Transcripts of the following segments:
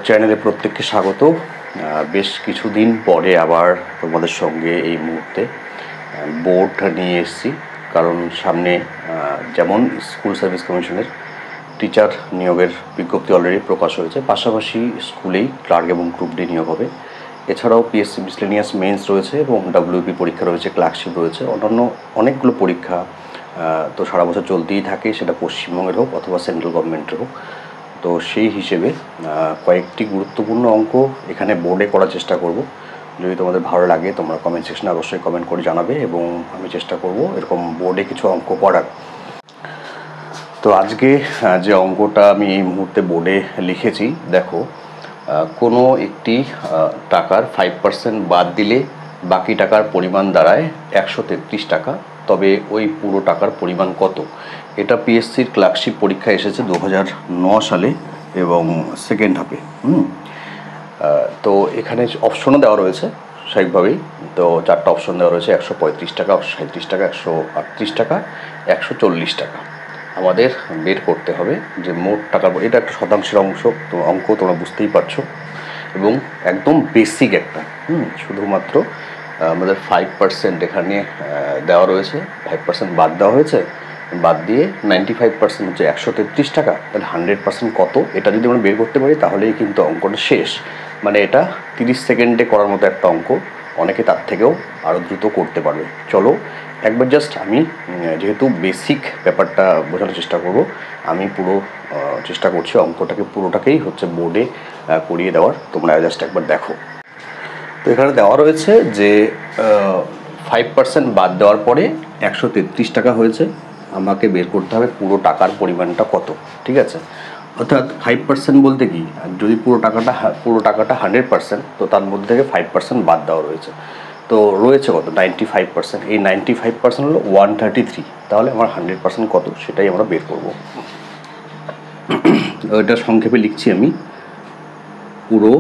চ্যানেলে প্রত্যেককে স্বাগত। বেশ কিছুদিন পরে আবার তোমাদের সঙ্গে এই মুহূর্তে বোর্ড নিয়ে এসেছি, কারণ সামনে যেমন স্কুল সার্ভিস কমিশনের টিচার নিয়োগের বিজ্ঞপ্তি অলরেডি প্রকাশ হয়েছে, পাশাপাশি স্কুলেই ক্লার্ক এবং গ্রুপ ডি নিয়োগ হবে। এছাড়াও পিএসসি মিসলেনিয়াস মেন্স রয়েছে এবং ডাব্লিউপি পরীক্ষা রয়েছে, ক্লার্কশিপ রয়েছে, অন্যান্য অনেকগুলো পরীক্ষা তো সারা বছর চলতেই থাকে, সেটা পশ্চিমবঙ্গের হোক অথবা সেন্ট্রাল গভর্নমেন্টের হোক। তো সেই হিসেবে কয়েকটি গুরুত্বপূর্ণ অঙ্ক এখানে বোর্ডে করার চেষ্টা করব। যদি তোমাদের ভালো লাগে তোমরা কমেন্ট সেকশনে অবশ্যই কমেন্ট করে জানাবে এবং আমি চেষ্টা করব এরকম বোর্ডে কিছু অঙ্ক করার। তো আজকে যে অঙ্কটা আমি এই মুহূর্তে বোর্ডে লিখেছি, দেখো, কোনো একটি টাকার 5% বাদ দিলে বাকি টাকার পরিমাণ দাঁড়ায় 133 টাকা, তবে ওই পুরো টাকার পরিমাণ কত? এটা পিএসসির ক্লার্কশিপ পরীক্ষা এসেছে 2009 সালে এবং সেকেন্ড হাফে। তো এখানে অপশনও দেওয়া রয়েছে স্বাভাবিকভাবেই। তো 4টা অপশন দেওয়া রয়েছে: 135 টাকা, 137 টাকা, 138 টাকা, 140 টাকা। আমাদের বের করতে হবে যে মোট টাকা। এটা একটা শতাংশের অঙ্ক, তোমরা বুঝতেই পারছো, এবং একদম বেসিক একটা। শুধুমাত্র আমাদের 5% এখানে দেওয়া রয়েছে, 5% বাদ দেওয়া হয়েছে, বাদ দিয়ে 95% হচ্ছে 133 টাকা। তাহলে 100% কত, এটা যদি আমরা বের করতে পারি তাহলেই কিন্তু অঙ্কটা শেষ। মানে এটা 30 সেকেন্ডে করার মতো একটা অঙ্ক, অনেকে তার থেকেও আরও দ্রুত করতে পারবে। চলো একবার জাস্ট আমি, যেহেতু বেসিক ব্যাপারটা বোঝানোর চেষ্টা করব, আমি পুরো চেষ্টা করছি অঙ্কটাকে পুরোটাকেই হচ্ছে বোর্ডে করিয়ে দেওয়ার। তোমরা জাস্ট একবার দেখো। তো এখানে দেওয়া রয়েছে যে 5% বাদ দেওয়ার পরে 133 টাকা হয়েছে, আমাকে বের করতে হবে পুরো টাকার পরিমাণটা কত। ঠিক আছে, অর্থাৎ 5% বলতে কি, যদি পুরো টাকাটা 100%, তো তার মধ্যে থেকে 5% বাদ দেওয়া রয়েছে। তো রয়েছে কত? 95%। এই 95% হলো 133। তাহলে আমার 100% কত সেটাই আমরা বের করব। এটা সংক্ষেপে লিখছি আমি: পুরো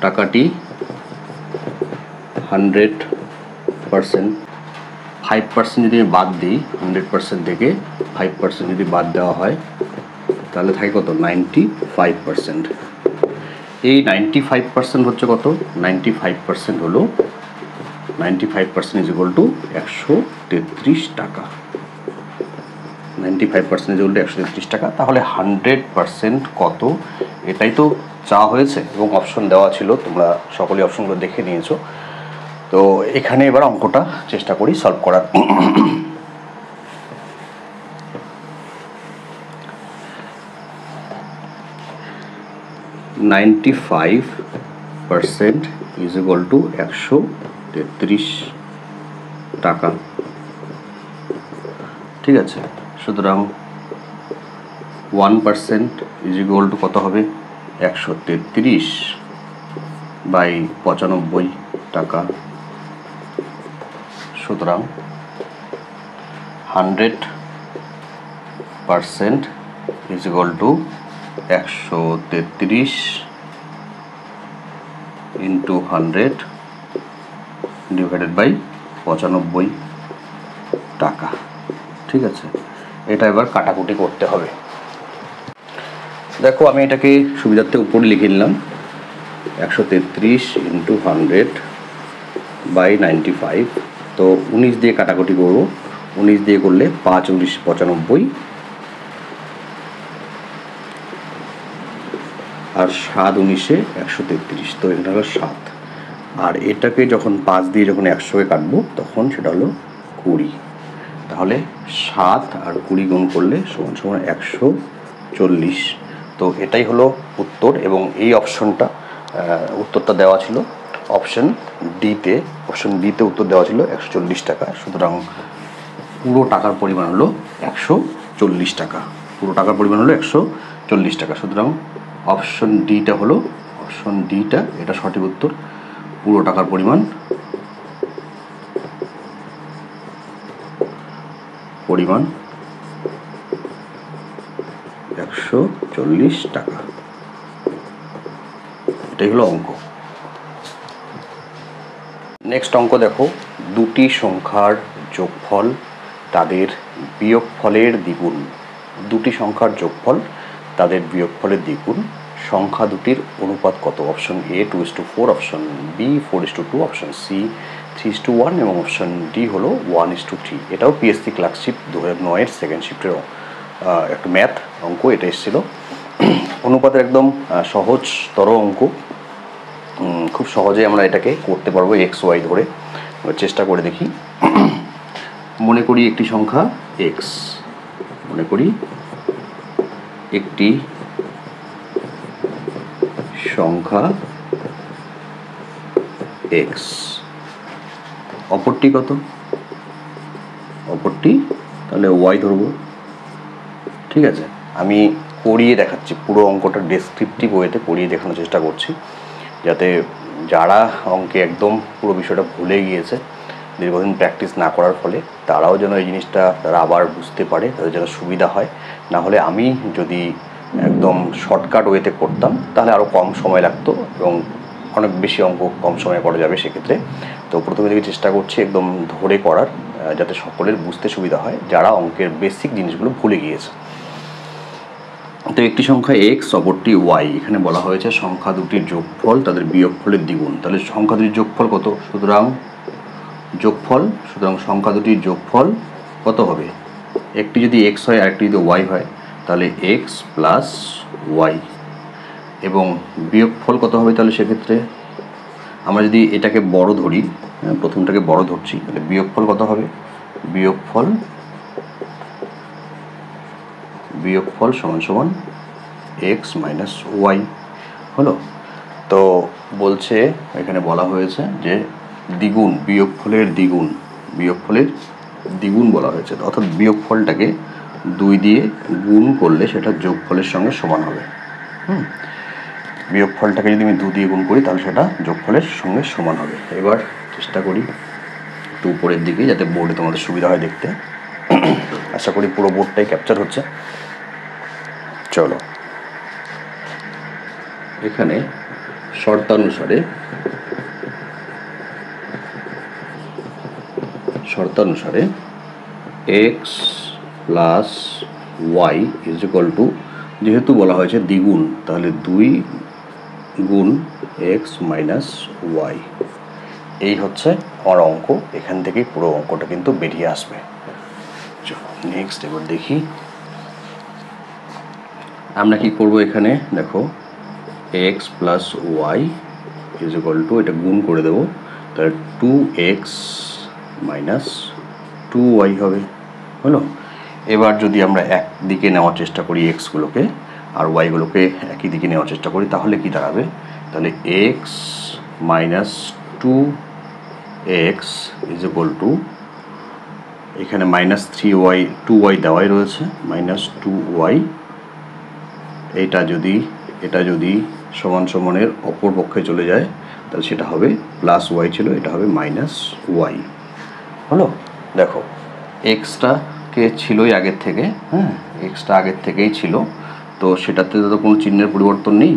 টাকাটি 100%, 5% যদি বাদ দিই 100% থেকে 5% যদি বাদ দেওয়া হয় তাহলে থাকে কত? 95%। এই 95% হচ্ছে কত? 95% হলো 95% ইজ ইকুয়াল টু 133 টাকা। 95% ইজ ইকুয়াল টু 133 টাকা। তাহলে 100% কত, এটাই তো চাওয়া হয়েছে এবং অপশন দেওয়া ছিল, তোমরা সকলে অপশনগুলো দেখে নিয়েছো। তো এখানে এবার অঙ্কটা চেষ্টা করি সলভ করার। 95% ইজ ইকুয়াল টু 133 টাকা। ঠিক আছে, সুতরাং 1% ইজ ইকুয়াল টু কত হবে? 133 বাই 95 টাকা। সুতরাং 100% is equal to 133 into 100 divided by 95 টাকা। ঠিক আছে, এটা এবার কাটাকুটি করতে হবে। দেখো, আমি এটাকে সুবিধার্থে উপরে লিখে নিলাম: 133 ইন্টু 100 বাই 95। তো 19 দিয়ে কাটাকুটি করবো, 19 দিয়ে করলে 5 19 95, আর 7 19 133। তো এটা হলো 7। আর এটাকে যখন 5 দিয়ে যখন 100-কে কাটবো তখন সেটা হলো 20। তাহলে 7 আর 20 গুণ করলে সমান সমান 140। তো এটাই হলো উত্তর, এবং এই উত্তরটা দেওয়া ছিল অপশন ডিতে। অপশন ডিতে উত্তর দেওয়া ছিল 140 টাকা। সুতরাং পুরো টাকার পরিমাণ হলো 140 টাকা। পুরো টাকার পরিমাণ হলো 140 টাকা। সুতরাং অপশন ডিটা এটা সঠিক উত্তর। পুরো টাকার পরিমাণ 140 টাকা। এটাই হলো অঙ্ক। নেক্সট অঙ্ক দেখো: দুটি সংখ্যার যোগফল তাদের বিয়োগফলের দ্বিগুণ দুটি সংখ্যার যোগফল তাদের বিয়োগফলের দ্বিগুণ, সংখ্যা দুটির অনুপাত কত? Option A 2:4, option B 4:2, option C 3:1 এবং অপশন ডি হলো 1:3। এটাও পিএসসি ক্লার্কশিপ 2009-এর সেকেন্ড শিফটের একটা ম্যাথ অঙ্ক এটা এসেছিল। অনুপাতের একদম সহজতর অঙ্ক, খুব সহজে আমরা এটাকে করতে পারবো এক্স ওয়াই ধরে। চেষ্টা করে দেখি। মনে করি একটি সংখ্যা এক্স, মনে করি একটি সংখ্যা এক্স, অপরটি কত? অপরটি তাহলে ওয়াই ধরবো। ঠিক আছে, আমি করিয়ে দেখাচ্ছি, পুরো অঙ্কটা ডেসক্রিপটিভ ওয়েতে করিয়ে দেখানোর চেষ্টা করছি, যাতে যারা অঙ্কে একদম পুরো বিষয়টা ভুলে গিয়েছে দীর্ঘদিন প্র্যাকটিস না করার ফলে, তারাও যেন এই জিনিসটা তারা আবার বুঝতে পারে, তাদের যেন সুবিধা হয়। না হলে আমি যদি একদম শর্টকাট ওয়েতে করতাম তাহলে আরও কম সময় লাগতো এবং অনেক বেশি অঙ্ক কম সময়ে করা যাবে সেক্ষেত্রে। তো প্রথমে থেকে চেষ্টা করছি একদম ধরে করার, যাতে সকলের বুঝতে সুবিধা হয় যারা অঙ্কের বেসিক জিনিসগুলো ভুলে গিয়েছে। তো একটি সংখ্যা এক্স, অপরটি ওয়াই। এখানে বলা হয়েছে সংখ্যা দুটির যোগফল তাদের বিয়োগফলের দ্বিগুণ। তাহলে সংখ্যা দুটির যোগফল কত? সুতরাং সংখ্যা দুটির যোগফল কত হবে? একটি যদি এক্স হয় আর একটি যদি ওয়াই হয় তাহলে এক্স প্লাস ওয়াই, এবং বিয়োগফল কত হবে? তাহলে সেক্ষেত্রে আমরা যদি এটাকে বড় ধরি, প্রথমটাকে বড় ধরছি, তাহলে বিয়োগফল কত হবে? বিয়োগফল সমান সমান এক্স মাইনাস ওয়াই হলো। তো বলছে, এখানে বলা হয়েছে যে দ্বিগুণ, বিয়োগফলের দ্বিগুণ বলা হয়েছে, অর্থাৎ বিয়োগফলটাকে 2 দিয়ে গুণ করলে সেটা যোগফলের সঙ্গে সমান হবে। বিয়োগফলটাকে যদি আমি 2 দিয়ে গুণ করি তাহলে সেটা যোগফলের সঙ্গে সমান হবে। এবার চেষ্টা করি একটু উপরের দিকে, যাতে বোর্ডে তোমাদের সুবিধা হয় দেখতে। আশা করি পুরো বোর্ডটাই ক্যাপচার হচ্ছে। চলো, এখানে শর্তানুসারে x plus Y is equal to, যেহেতু বলা হয়েছে দ্বিগুণ তাহলে 2 গুণ এক্স মাইনাস ওয়াই। এই হচ্ছে আমার অঙ্ক। এখান থেকেই পুরো অঙ্কটা কিন্তু বেরিয়ে আসবে। চলো নেক্সট এবার দেখি আমরা কি করব। এখানে দেখো X plus Y is equal to, এটা গুণ করে দেবো, তাহলে 2x মাইনাস 2y হবে, হলো। এবার যদি আমরা একদিকে নেওয়ার চেষ্টা করি এক্সগুলোকে, আর ওয়াইগুলোকে একই দিকে নেওয়ার চেষ্টা করি, তাহলে কি দাঁড়াবে? তাহলে x minus 2x is equal two, এখানে মাইনাস 3y 2y দেওয়াই রয়েছে, মাইনাস 2y। এটা যদি সমান সমানের অপর পক্ষে চলে যায় তাহলে সেটা হবে প্লাস ওয়াই ছিল, এটা হবে মাইনাস ওয়াই, হলো। দেখো এক্সটাকে ছিলই আগের থেকে, এক্সটা আগের থেকেই ছিল, তো সেটাতে তো কোনো চিহ্নের পরিবর্তন নেই।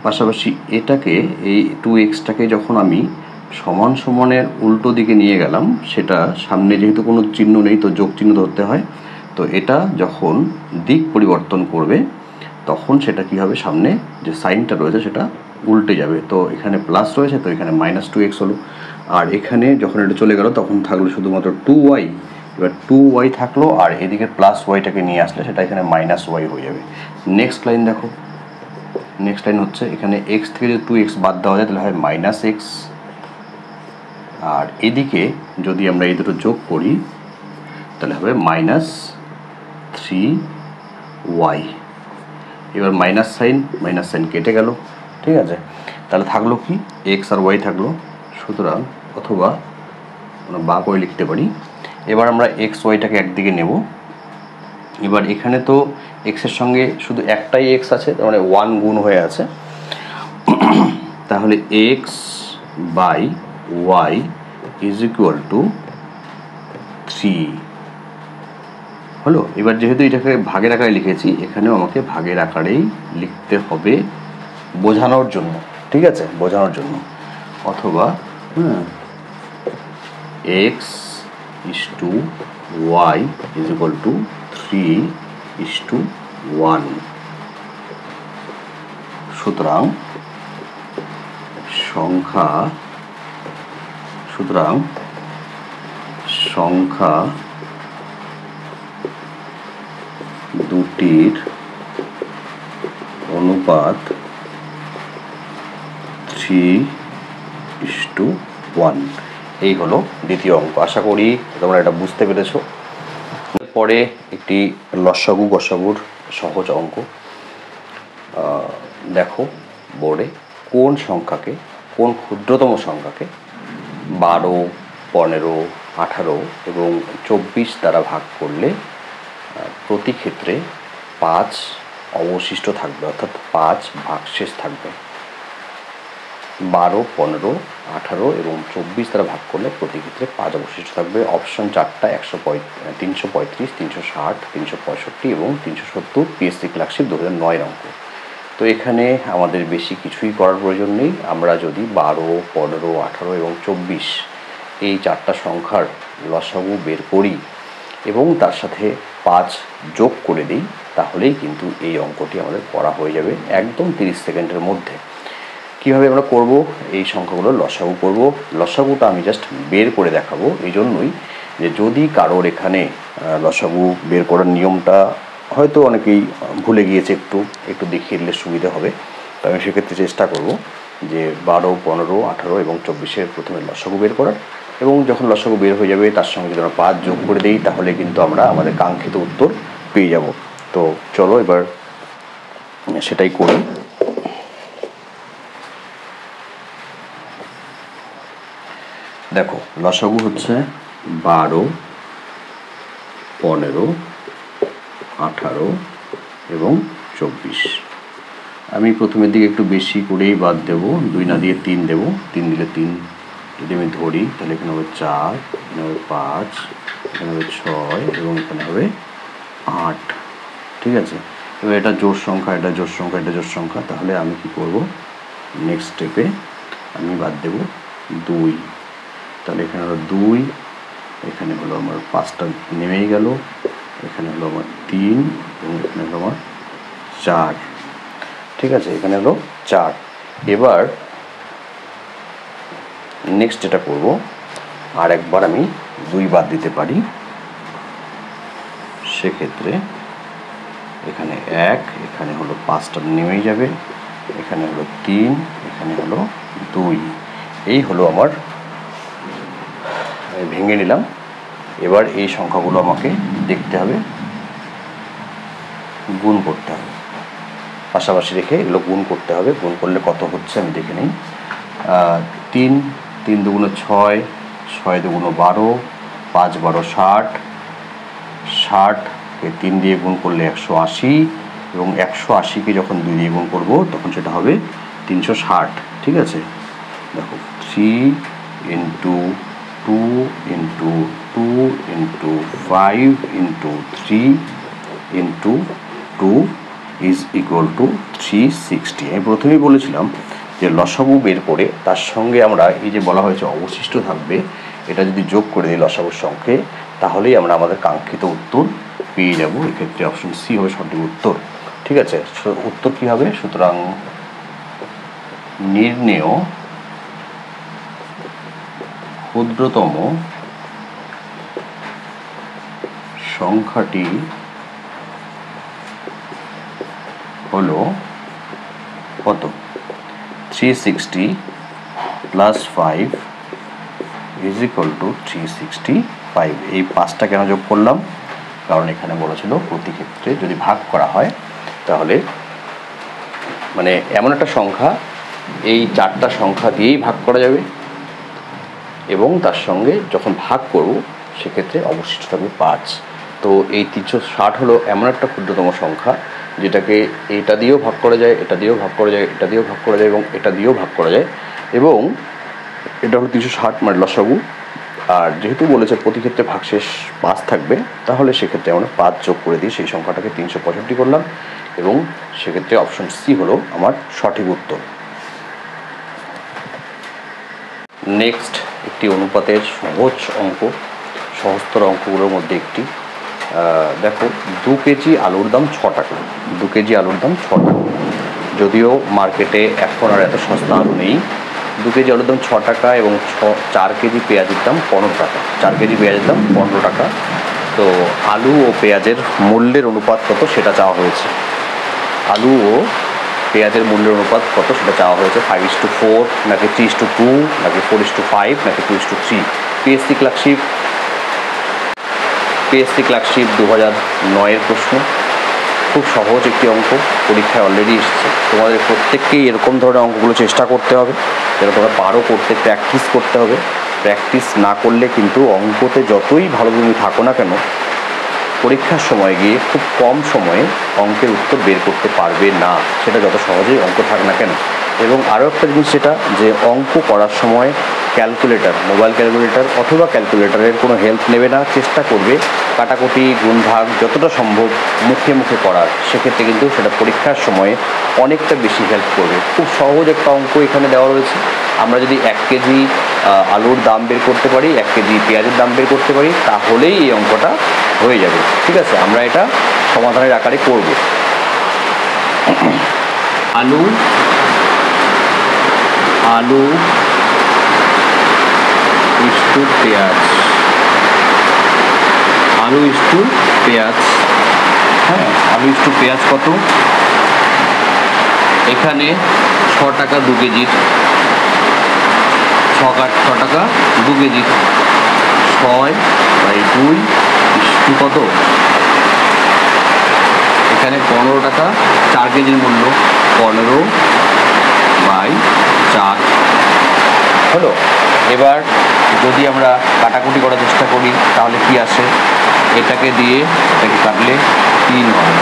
পাশাপাশি এটাকে, এই 2xটাকে যখন আমি সমান সমানের উল্টো দিকে নিয়ে গেলাম, সেটা সামনে যেহেতু কোনো চিহ্ন নেই তো যোগ চিহ্ন ধরতে হয়, তো এটা যখন দিক পরিবর্তন করবে তখন সেটা কি হবে, সামনে যে সাইনটা রয়েছে সেটা উল্টে যাবে। তো এখানে প্লাস রয়েছে, তো এখানে মাইনাস 2x হলো, আর এখানে যখন এটা চলে গেল তখন থাকলো শুধুমাত্র 2y। এবার 2y থাকলো, আর এদিকে প্লাস ওয়াইটাকে নিয়ে আসলে সেটা এখানে মাইনাস ওয়াই হয়ে যাবে। নেক্সট লাইন দেখো, নেক্সট লাইন হচ্ছে এখানে x থেকে যদি 2x বাদ দেওয়া যায় তাহলে হয় মাইনাস এক্স, আর এদিকে যদি আমরা এই দুটো যোগ করি তাহলে হবে মাইনাস 3y। এবার মাইনাস সাইন কেটে গেল, ঠিক আছে। তাহলে থাকলো কি, এক্স আর ওয়াই থাকলো। সুতরাং অথবা আমরা বা করে লিখতে পারি। এবার আমরা এক্স ওয়াইটাকে একদিকে নেব। এবার এখানে তো এক্সের সঙ্গে শুধু একটাই এক্স আছে, তার মানে 1 গুণ হয়ে আছে, তাহলে X by Y is equal to 3 হলো। এবার যেহেতু এটাকে ভাগের আকারে লিখেছি, এখানেও আমাকে ভাগের আকারেই লিখতে হবে বোঝানোর জন্য, ঠিক আছে, বোঝানোর জন্য। অথবা X is to Y is equal to 3 3:1। সুতরাং সংখ্যা দুটির অনুপাত 3:1। এই হলো দ্বিতীয় অঙ্ক। আশা করি তোমরা এটা বুঝতে পেরেছো। পরে একটি লসাগু গসাগুর সহজ অঙ্ক। দেখো বোর্ডে কোন ক্ষুদ্রতম সংখ্যাকে 12, 15, 18 এবং 24 দ্বারা ভাগ করলে প্রতি ক্ষেত্রে 5 অবশিষ্ট থাকবে, অর্থাৎ 5 ভাগশেষ থাকবে। 12, 15, 18 এবং 24 দ্বারা ভাগ করলে প্রতি ক্ষেত্রে 5 অবশিষ্ট থাকবে। অপশন 4টা 335, 360, 365 এবং 370 পিএসসি ক্লার্কশিপ 2009 অঙ্ক। তো এখানে আমাদের বেশি কিছুই করার প্রয়োজন নেই। আমরা যদি 12, 15, 18 এবং 24 এই 4টা সংখ্যার লসাগু বের করি এবং তার সাথে 5 যোগ করে দিই, তাহলেই কিন্তু এই অঙ্কটি আমাদের করা হয়ে যাবে একদম 30 সেকেন্ডের মধ্যে। কীভাবে আমরা করব? এই সংখ্যাগুলো লসাগু করব। লসাগুটা আমি জাস্ট বের করে দেখাবো, এই জন্যই যে যদি কারোর এখানে লসাগু বের করার নিয়মটা হয়তো অনেকেই ভুলে গিয়েছে, একটু দেখিয়ে দিলে সুবিধা হবে। তো আমি সেক্ষেত্রে চেষ্টা করব যে 12, 15, 18 এবং 24-এর প্রথমে লসাগু বের করার, এবং যখন লসাগু বের হয়ে যাবে তার সঙ্গে যদি আমরা 5 যোগ করে দিই, তাহলে কিন্তু আমরা আমাদের কাঙ্ক্ষিত উত্তর পেয়ে যাব। তো চলো এবার সেটাই করি। দেখো লসাগু হচ্ছে 12, 15, 18 এবং 24। আমি প্রথমের দিকে একটু বেশি করেই বাদ দেব, 2 না দিয়ে 3 দেব। 3 দিলে 3 যদি আমি ধরি, তাহলে এখানে হবে 4, এখানে হবে 5, এখানে হবে 6 এবং এখানে হবে 8। ঠিক আছে, এবার এটা জোড় সংখ্যা, এটা জোড় সংখ্যা, এটা জোড় সংখ্যা। তাহলে আমি কি করব? নেক্সট স্টেপে আমি বাদ দেব 2। তাহলে এখানে হলো 2, এখানে হলো আমার 5টা নেমেই গেল, এখানে হলো আমার 3 এবং এখানে হলো আমার 4। ঠিক আছে, এখানে হলো 4। এবার নেক্সট যেটা করব, আর একবার আমি 2 বাদ দিতে পারি। সেক্ষেত্রে এখানে 1, এখানে হলো 5টা নেমেই যাবে, এখানে হলো 3, এখানে হলো 2। এই হলো আমার, ভেঙে নিলাম। এবার এই সংখ্যাগুলো আমাকে দেখতে হবে, গুণ করতে হবে, পাশাপাশি রেখে এগুলো গুণ করতে হবে। গুণ করলে কত হচ্ছে আমি দেখে নিই। 3, 3 দুগুণে 6, 6 দুগুণে 12, 5 12 60, 60কে 3 দিয়ে গুণ করলে 180, এবং 180কে যখন 2 দিয়ে গুণ করব তখন সেটা হবে 360। ঠিক আছে, দেখো 3 × 2 × 2 × 5 × 3 × 2 ইজ ইকুয়াল টু 360। আমি প্রথমেই বলেছিলাম যে লসাগু বের করে তার সঙ্গে আমরা এই যে বলা হয়েছে অবশিষ্ট থাকবে, এটা যদি যোগ করে দিই লসাগুর সঙ্গে, তাহলেই আমরা আমাদের কাঙ্ক্ষিত উত্তর পেয়ে যাব। এক্ষেত্রে অপশন সি হবে সঠিক উত্তর। ঠিক আছে, উত্তর কী হবে? সুতরাং নির্ণেয় ক্ষুদ্রতম সংখ্যাটি হলো কত? 360 + 5 ইজ ইকুয়াল টু 365। এই 5টা কেন যোগ করলাম? কারণ এখানে বলেছিল প্রতি ক্ষেত্রে যদি ভাগ করা হয়, তাহলে মানে এমন একটা সংখ্যা, এই 4টা সংখ্যা দিয়েই ভাগ করা যাবে, এবং তার সঙ্গে যখন ভাগ করব সেক্ষেত্রে অবশিষ্ট থাকবে 5। তো এই 360 হলো এমন একটা ক্ষুদ্রতম সংখ্যা যেটাকে এটা দিয়েও ভাগ করা যায়, এটা দিয়েও ভাগ করা যায়, এটা দিয়েও ভাগ করা যায় এবং এটা দিয়েও ভাগ করা যায়, এবং এটা হলো 360 মানে লসাগু। আর যেহেতু বলেছে প্রতি ক্ষেত্রে ভাগশেষ 5 থাকবে, তাহলে সেক্ষেত্রে আমরা 5 যোগ করে দিই, সেই সংখ্যাটাকে 365 করলাম, এবং সেক্ষেত্রে অপশন সি হলো আমার সঠিক উত্তর। নেক্সট একটি অনুপাতের সহজ অঙ্ক, সহজতর অঙ্কগুলোর মধ্যে একটি। দেখো 2 কেজি আলুর দাম 6 টাকা, 2 কেজি আলুর দাম 6 টাকা। যদিও মার্কেটে এখন আর এত সস্তা আলু নেই। 2 কেজি আলুর দাম 6 টাকা এবং 4 কেজি পেঁয়াজের দাম 15 টাকা। 4 কেজি পেঁয়াজের দাম 15 টাকা। তো আলু ও পেঁয়াজের মূল্যের অনুপাত কত সেটা চাওয়া হয়েছে। আলু ও পেঁয়াজের মূল্যের অনুপাত কত সেটা চাওয়া হয়েছে। 5:4 নাকি 3:2 নাকি 4:5 নাকি 2:3। পিএসসি ক্লার্কশিপ 2009-এর প্রশ্ন। খুব সহজ একটি অঙ্ক, পরীক্ষায় অলরেডি এসেছে। তোমাদের প্রত্যেককেই এরকম ধরনের অঙ্কগুলো চেষ্টা করতে হবে, যেটা তোমরা পারো করতে, প্র্যাকটিস করতে হবে। প্র্যাকটিস না করলে কিন্তু অঙ্কতে যতই ভালো তুমি থাকো না কেন, পরীক্ষার সময় গিয়ে খুব কম সময়ে অঙ্কের উত্তর বের করতে পারবে না, সেটা যত সহজেই অঙ্ক থাক না কেন। এবং আরও একটা জিনিস যেটা, যে অঙ্ক করার সময় ক্যালকুলেটর, মোবাইল ক্যালকুলেটর অথবা ক্যালকুলেটরের কোনো হেল্প নেবে না। চেষ্টা করবে কাটাকুটি গুণভাগ যতটা সম্ভব মুখে মুখে করার। সেক্ষেত্রে কিন্তু সেটা পরীক্ষার সময়ে অনেকটা বেশি হেল্প করবে। খুব সহজ একটা অঙ্ক এখানে দেওয়া রয়েছে। আমরা যদি 1 কেজি আলুর দাম বের করতে পারি, 1 কেজি পেঁয়াজের দাম বের করতে পারি, তাহলেই এই অঙ্কটা হয়ে যাবে। ঠিক আছে, আমরা এটা সমাধানের আকারে করব। আলু ইস্টু পেঁয়াজ, আলু ইস্টু পেঁয়াজ। হ্যাঁ, আলু ইস্টু পেঁয়াজ কত? এখানে 6 টাকা 2 কেজির, 6 টাকা 2 কেজির। 6/2 ইস্টু কত? এখানে 15 টাকা 4 কেজির মূল্য, 15/4 হলো। এবার যদি আমরা কাটাকুটি করার চেষ্টা করি তাহলে কি আসে? এটাকে দিয়ে এটাকে কাটলে 3 হবে।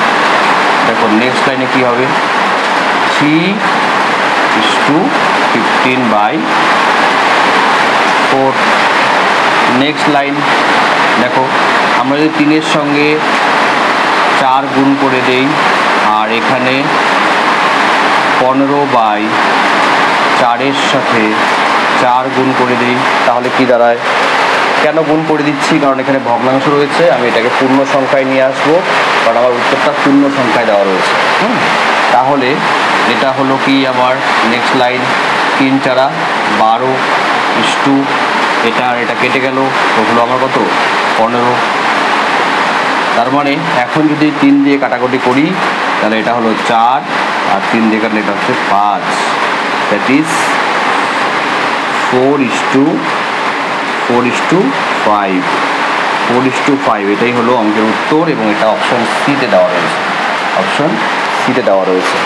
দেখো নেক্সট লাইনে কি হবে? 3:15/4। নেক্সট লাইন দেখো, আমরা যদি 3-এর সঙ্গে 4 গুণ করে দেই আর এখানে 15/4-এর সাথে 4 গুণ করে দিই, তাহলে কি দাঁড়ায়? কেন গুণ করে দিচ্ছি? কারণ এখানে ভগ্নাংশ রয়েছে। আমি এটাকে পূর্ণ সংখ্যায় নিয়ে আসবো, কারণ আমার উত্তরটা পূর্ণ সংখ্যায় দেওয়া রয়েছে। তাহলে এটা হলো কি আমার নেক্সট লাইন, 3×4 12 ইস্টু এটা আর এটা কেটে গেল, তো হলো আমার কত? 15। তার মানে এখন যদি 3 দিয়ে কাটাকুটি করি তাহলে এটা হলো 4 আর 3 দিয়ে কাটলে এটা হচ্ছে 5। That is 4:5। এটাই হলো অঙ্কের উত্তর এবং এটা অপশন সিতে দেওয়া রয়েছে।